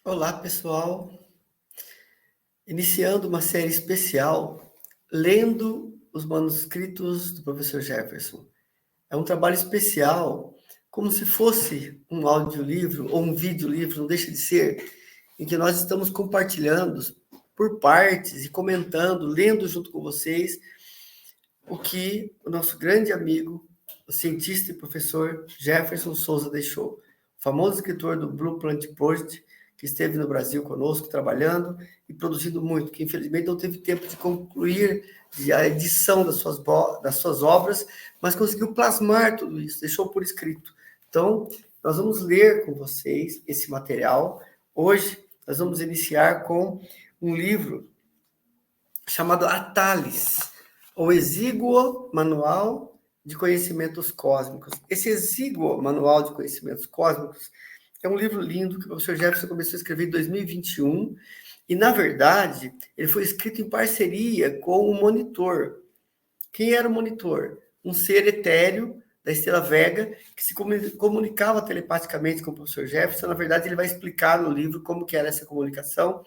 Olá, pessoal. Iniciando uma série especial, lendo os manuscritos do professor Jefferson. É um trabalho especial, como se fosse um audiolivro ou um videolivro, não deixa de ser, em que nós estamos compartilhando por partes e comentando, lendo junto com vocês, o que o nosso grande amigo, o cientista e professor Jefferson Souza deixou. O famoso escritor do Blue Planet Project, que esteve no Brasil conosco, trabalhando e produzindo muito, que infelizmente não teve tempo de concluir a edição das suas obras, mas conseguiu plasmar tudo isso, deixou por escrito. Então, nós vamos ler com vocês esse material. Hoje, nós vamos iniciar com um livro chamado Atales, o Exíguo Manual de Conhecimentos Cósmicos. Esse Exíguo Manual de Conhecimentos Cósmicos é um livro lindo que o professor Jefferson começou a escrever em 2021 e, na verdade, ele foi escrito em parceria com o Monitor. Quem era o Monitor? Um ser etéreo da estrela Vega que se comunicava telepaticamente com o professor Jefferson. Na verdade, ele vai explicar no livro como que era essa comunicação,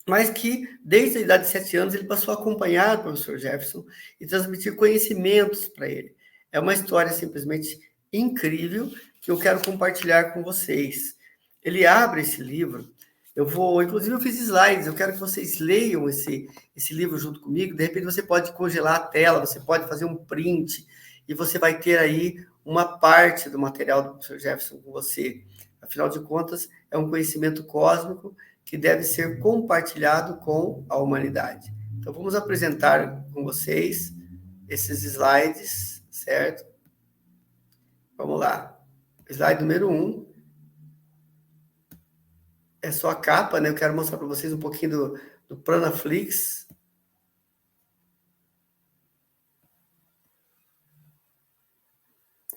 mas que, desde a idade de 7 anos, ele passou a acompanhar o professor Jefferson e transmitir conhecimentos para ele. É uma história simplesmente incrível que eu quero compartilhar com vocês. Ele abre esse livro, inclusive eu fiz slides, eu quero que vocês leiam esse livro junto comigo, de repente você pode congelar a tela, você pode fazer um print, e você vai ter aí uma parte do material do professor Jefferson com você. Afinal de contas, é um conhecimento cósmico que deve ser compartilhado com a humanidade. Então, vamos apresentar com vocês esses slides, certo? Vamos lá. Slide número 1. É só a capa, né? Eu quero mostrar para vocês um pouquinho do Pranaflix.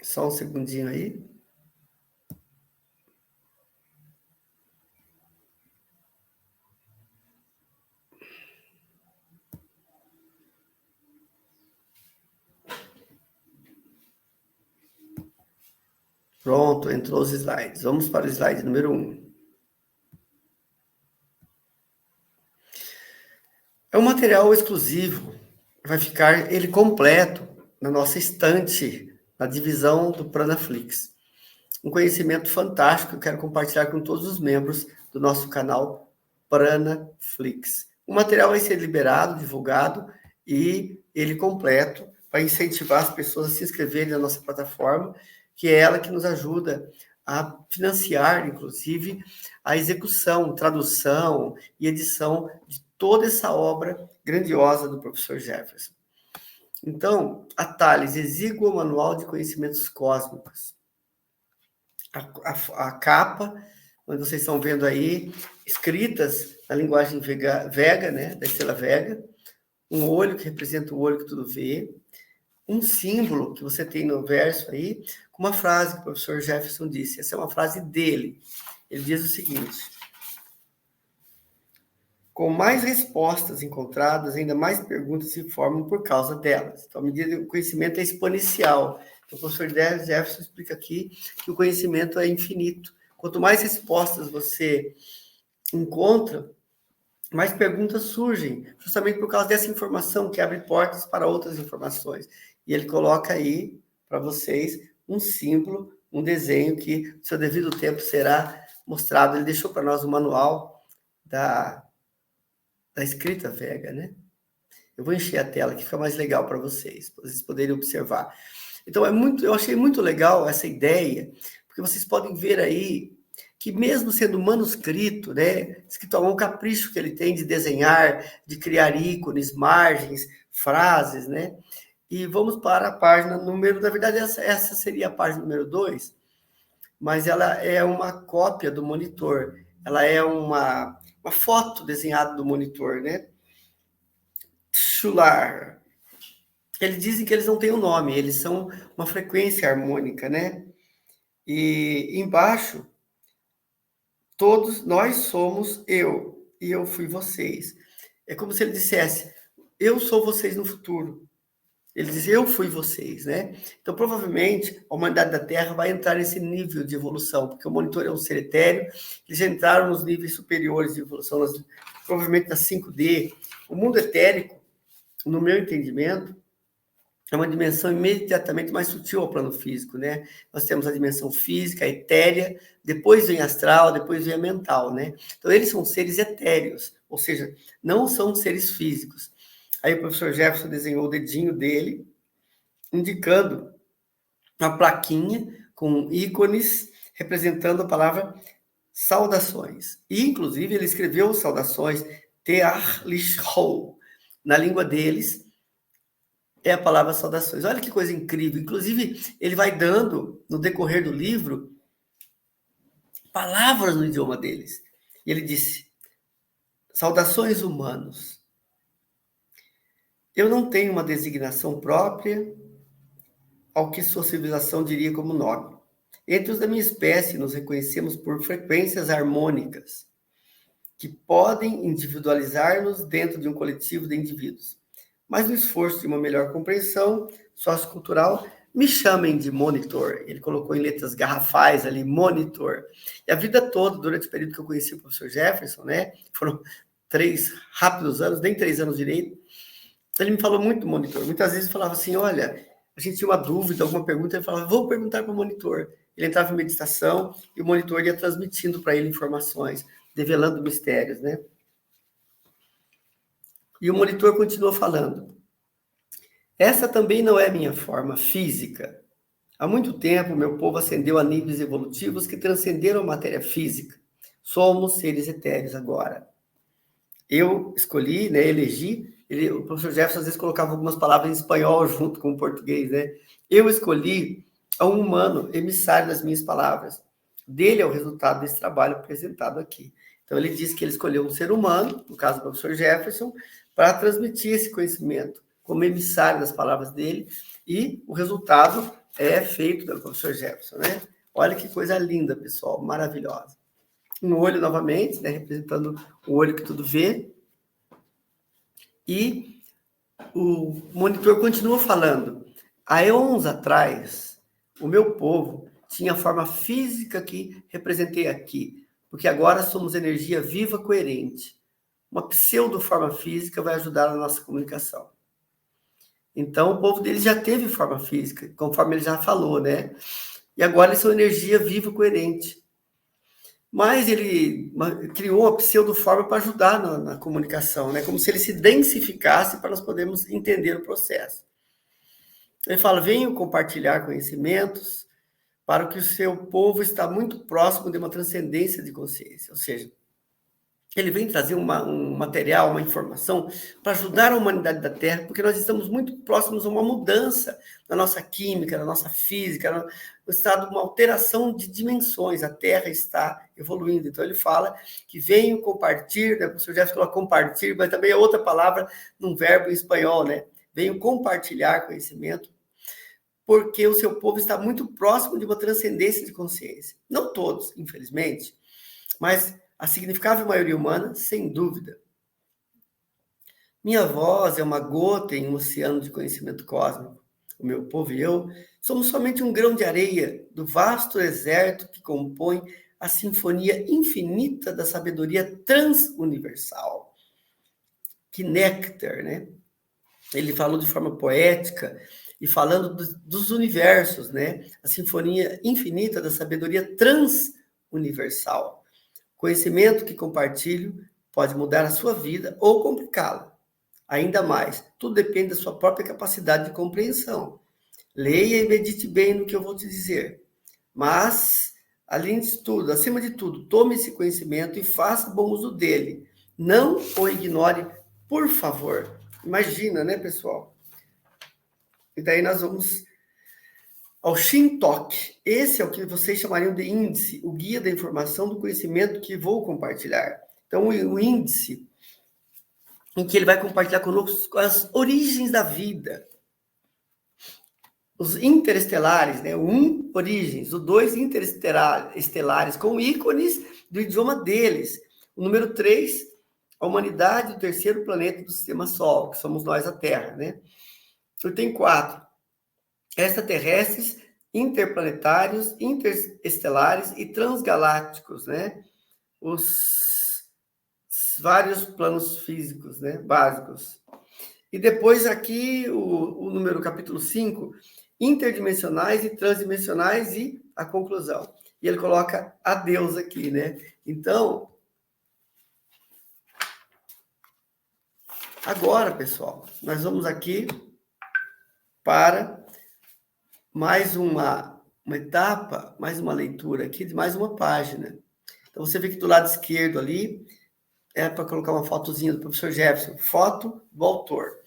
Só um segundinho aí. Pronto, entrou os slides. Vamos para o slide número 1. É um material exclusivo. Vai ficar ele completo na nossa estante, na divisão do Pranaflix. Um conhecimento fantástico que eu quero compartilhar com todos os membros do nosso canal Pranaflix. O material vai ser liberado, divulgado, e ele completo para incentivar as pessoas a se inscreverem na nossa plataforma, que é ela que nos ajuda a financiar, inclusive, a execução, tradução e edição de toda essa obra grandiosa do professor Jefferson. Então, Atales, Exíguo Manual de Conhecimentos Cósmicos. A capa, onde vocês estão vendo aí, escritas na linguagem Vega, né, da estrela Vega, um olho que representa o olho que tudo vê, um símbolo que você tem no verso aí, com uma frase que o professor Jefferson disse. Essa é uma frase dele. Ele diz o seguinte: com mais respostas encontradas, ainda mais perguntas se formam por causa delas. Então, à medida que o conhecimento é exponencial. Então, o professor Jefferson explica aqui que o conhecimento é infinito. Quanto mais respostas você encontra, mais perguntas surgem, justamente por causa dessa informação que abre portas para outras informações. E ele coloca aí para vocês um símbolo, um desenho que, no seu devido tempo, será mostrado. Ele deixou para nós o manual da escrita Vega, né? Eu vou encher a tela que fica mais legal para vocês poderem observar. Então, eu achei muito legal essa ideia, porque vocês podem ver aí que mesmo sendo manuscrito, né, escrito a mão, o capricho que ele tem de desenhar, de criar ícones, margens, frases, né? E vamos para a página número, na verdade, essa seria a página número 2, mas ela é uma cópia do monitor. Ela é uma foto desenhada do monitor, né? Schular. Eles dizem que eles não têm um nome, eles são uma frequência harmônica, né? E embaixo, todos nós somos eu, e eu fui vocês. É como se ele dissesse, eu sou vocês no futuro. Ele diz, eu fui vocês, né? Então, provavelmente, a humanidade da Terra vai entrar nesse nível de evolução, porque o monitor é um ser etéreo, eles já entraram nos níveis superiores de evolução, provavelmente na 5D. O mundo etérico, no meu entendimento, é uma dimensão imediatamente mais sutil ao plano físico, né? Nós temos a dimensão física, a etérea, depois vem a astral, depois vem a mental, né? Então, eles são seres etéreos, ou seja, não são seres físicos. Aí o professor Jefferson desenhou o dedinho dele, indicando uma plaquinha com ícones representando a palavra saudações. E, inclusive, ele escreveu saudações, Tear Lichou, na língua deles, é a palavra saudações. Olha que coisa incrível. Inclusive, ele vai dando, no decorrer do livro, palavras no idioma deles. E ele disse, saudações humanos. Eu não tenho uma designação própria ao que sua civilização diria como nome. Entre os da minha espécie, nos reconhecemos por frequências harmônicas, que podem individualizar-nos dentro de um coletivo de indivíduos. Mas no esforço de uma melhor compreensão sociocultural, me chamem de monitor. Ele colocou em letras garrafais ali, monitor. E a vida toda, durante o período que eu conheci o professor Jefferson, né? Foram 3 rápidos anos, nem 3 anos direito. Ele me falou muito do monitor. Muitas vezes ele falava assim, olha, a gente tinha uma dúvida, alguma pergunta, ele falava, vou perguntar para o monitor. Ele entrava em meditação e o monitor ia transmitindo para ele informações, develando mistérios, né? E o monitor continuou falando. Essa também não é minha forma física. Há muito tempo, meu povo ascendeu a níveis evolutivos que transcenderam a matéria física. Somos seres etéreos agora. Eu escolhi, né, elegi, o professor Jefferson às vezes colocava algumas palavras em espanhol junto com o português, né? Eu escolhi a um humano emissário das minhas palavras. Dele é o resultado desse trabalho apresentado aqui. Então, ele disse que ele escolheu um ser humano, no caso do professor Jefferson, para transmitir esse conhecimento como emissário das palavras dele, e o resultado é feito pelo professor Jefferson, né? Olha que coisa linda, pessoal, maravilhosa. Um olho novamente, né, representando o olho que tudo vê. E o monitor continua falando. Há eons atrás, o meu povo tinha a forma física que representei aqui, porque agora somos energia viva coerente. Uma pseudo-forma física vai ajudar na nossa comunicação. Então, o povo deles já teve forma física, conforme ele já falou, né? E agora eles são energia viva coerente. Mas ele criou uma pseudo-forma para ajudar na comunicação, né? Como se ele se densificasse para nós podermos entender o processo. Ele fala, venham compartilhar conhecimentos para que o seu povo está muito próximo de uma transcendência de consciência. Ou seja, ele vem trazer um material, uma informação para ajudar a humanidade da Terra, porque nós estamos muito próximos a uma mudança na nossa química, na nossa física, no estado de uma alteração de dimensões. A Terra está evoluindo. Então, ele fala que venham compartilhar, né? O professor Jefferson falou compartilhar, mas também é outra palavra num verbo em espanhol, né? Venham compartilhar conhecimento, porque o seu povo está muito próximo de uma transcendência de consciência. Não todos, infelizmente, mas a significável maioria humana, sem dúvida. Minha voz é uma gota em um oceano de conhecimento cósmico. O meu povo e eu somos somente um grão de areia do vasto deserto que compõe a sinfonia infinita da sabedoria transuniversal. Que néctar, né? Ele falou de forma poética e falando dos universos, né? A sinfonia infinita da sabedoria transuniversal. Conhecimento que compartilho pode mudar a sua vida ou complicá-la. Ainda mais, tudo depende da sua própria capacidade de compreensão. Leia e medite bem no que eu vou te dizer. Mas, além disso tudo, acima de tudo, tome esse conhecimento e faça bom uso dele. Não o ignore, por favor. Imagina, né, pessoal? E daí nós vamos ao Shintok. Esse é o que vocês chamariam de índice, o guia da informação do conhecimento que vou compartilhar. Então, o índice em que ele vai compartilhar conosco as origens da vida. Os interestelares, né? O 1, origens. O 2, interestelares, com ícones do idioma deles. O número 3, a humanidade, o terceiro planeta do sistema Sol, que somos nós, a Terra, né? Item 4. Extraterrestres, interplanetários, interestelares e transgalácticos, né? Os vários planos físicos, né? Básicos. E depois aqui o número capítulo 5, interdimensionais e transdimensionais e a conclusão. E ele coloca a Deus aqui, né? Então, agora, pessoal, nós vamos aqui para mais uma etapa, mais uma leitura aqui de mais uma página. Então, você vê que do lado esquerdo ali, é para colocar uma fotozinha do professor Jefferson, foto do autor.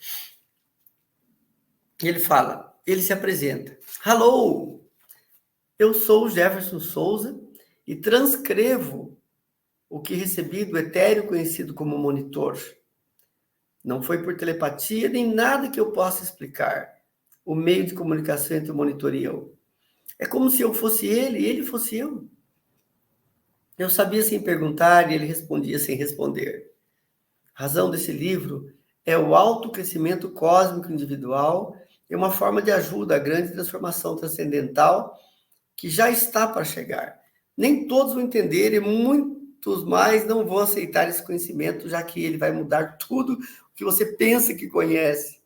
E ele fala, ele se apresenta. Hello, eu sou o Jefferson Souza e transcrevo o que recebi do etéreo conhecido como monitor. Não foi por telepatia nem nada que eu possa explicar o meio de comunicação entre o monitor e eu. É como se eu fosse ele e ele fosse eu. Eu sabia sem perguntar e ele respondia sem responder. A razão desse livro é o autocrescimento cósmico individual e uma forma de ajuda à grande transformação transcendental que já está para chegar. Nem todos vão entender e muitos mais não vão aceitar esse conhecimento, já que ele vai mudar tudo o que você pensa que conhece.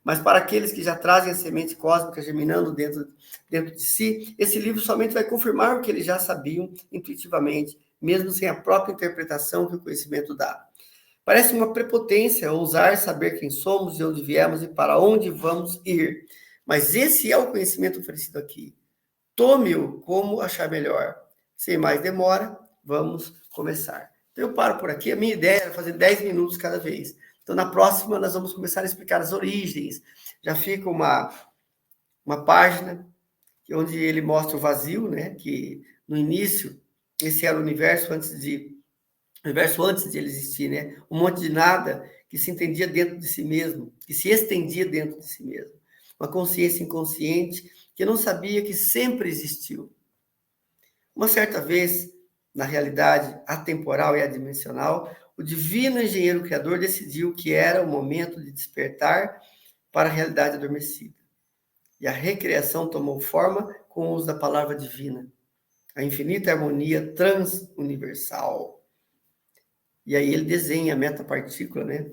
Mas para aqueles que já trazem a semente cósmica germinando dentro de si, esse livro somente vai confirmar o que eles já sabiam intuitivamente, mesmo sem a própria interpretação que o conhecimento dá. Parece uma prepotência ousar saber quem somos, de onde viemos e para onde vamos ir. Mas esse é o conhecimento oferecido aqui. Tome-o como achar melhor. Sem mais demora, vamos começar. Então, eu paro por aqui. A minha ideia era fazer 10 minutos cada vez. Então, na próxima, nós vamos começar a explicar as origens. Já fica uma página onde ele mostra o vazio, né? Que no início, esse era o universo antes de ele existir, né? Um monte de nada que se entendia dentro de si mesmo, que se estendia dentro de si mesmo. Uma consciência inconsciente que não sabia que sempre existiu. Uma certa vez, na realidade atemporal e adimensional, o divino engenheiro criador decidiu que era o momento de despertar para a realidade adormecida. E a recriação tomou forma com o uso da palavra divina, a infinita harmonia transuniversal. E aí ele desenha a metapartícula, né?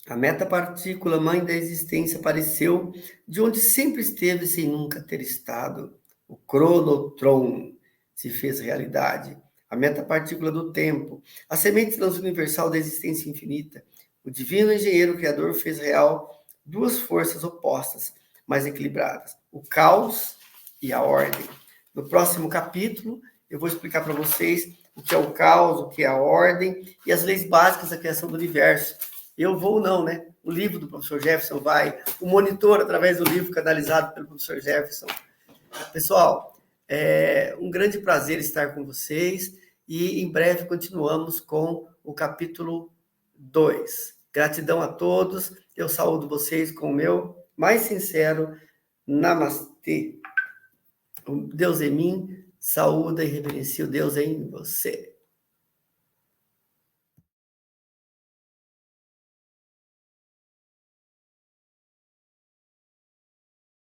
A metapartícula, mãe da existência, apareceu de onde sempre esteve sem nunca ter estado. O cronotron se fez realidade. A metapartícula do tempo, a semente transuniversal da existência infinita. O divino engenheiro criador fez real duas forças opostas, mas equilibradas. O caos e a ordem. No próximo capítulo, eu vou explicar para vocês o que é o caos, o que é a ordem e as leis básicas da criação do universo. Eu vou não, né? O livro do professor Jefferson vai, o monitor através do livro canalizado pelo professor Jefferson. Pessoal, é um grande prazer estar com vocês e em breve continuamos com o capítulo 2. Gratidão a todos, eu saúdo vocês com o meu mais sincero namastê. O Deus em mim saúda e reverencia o Deus em você.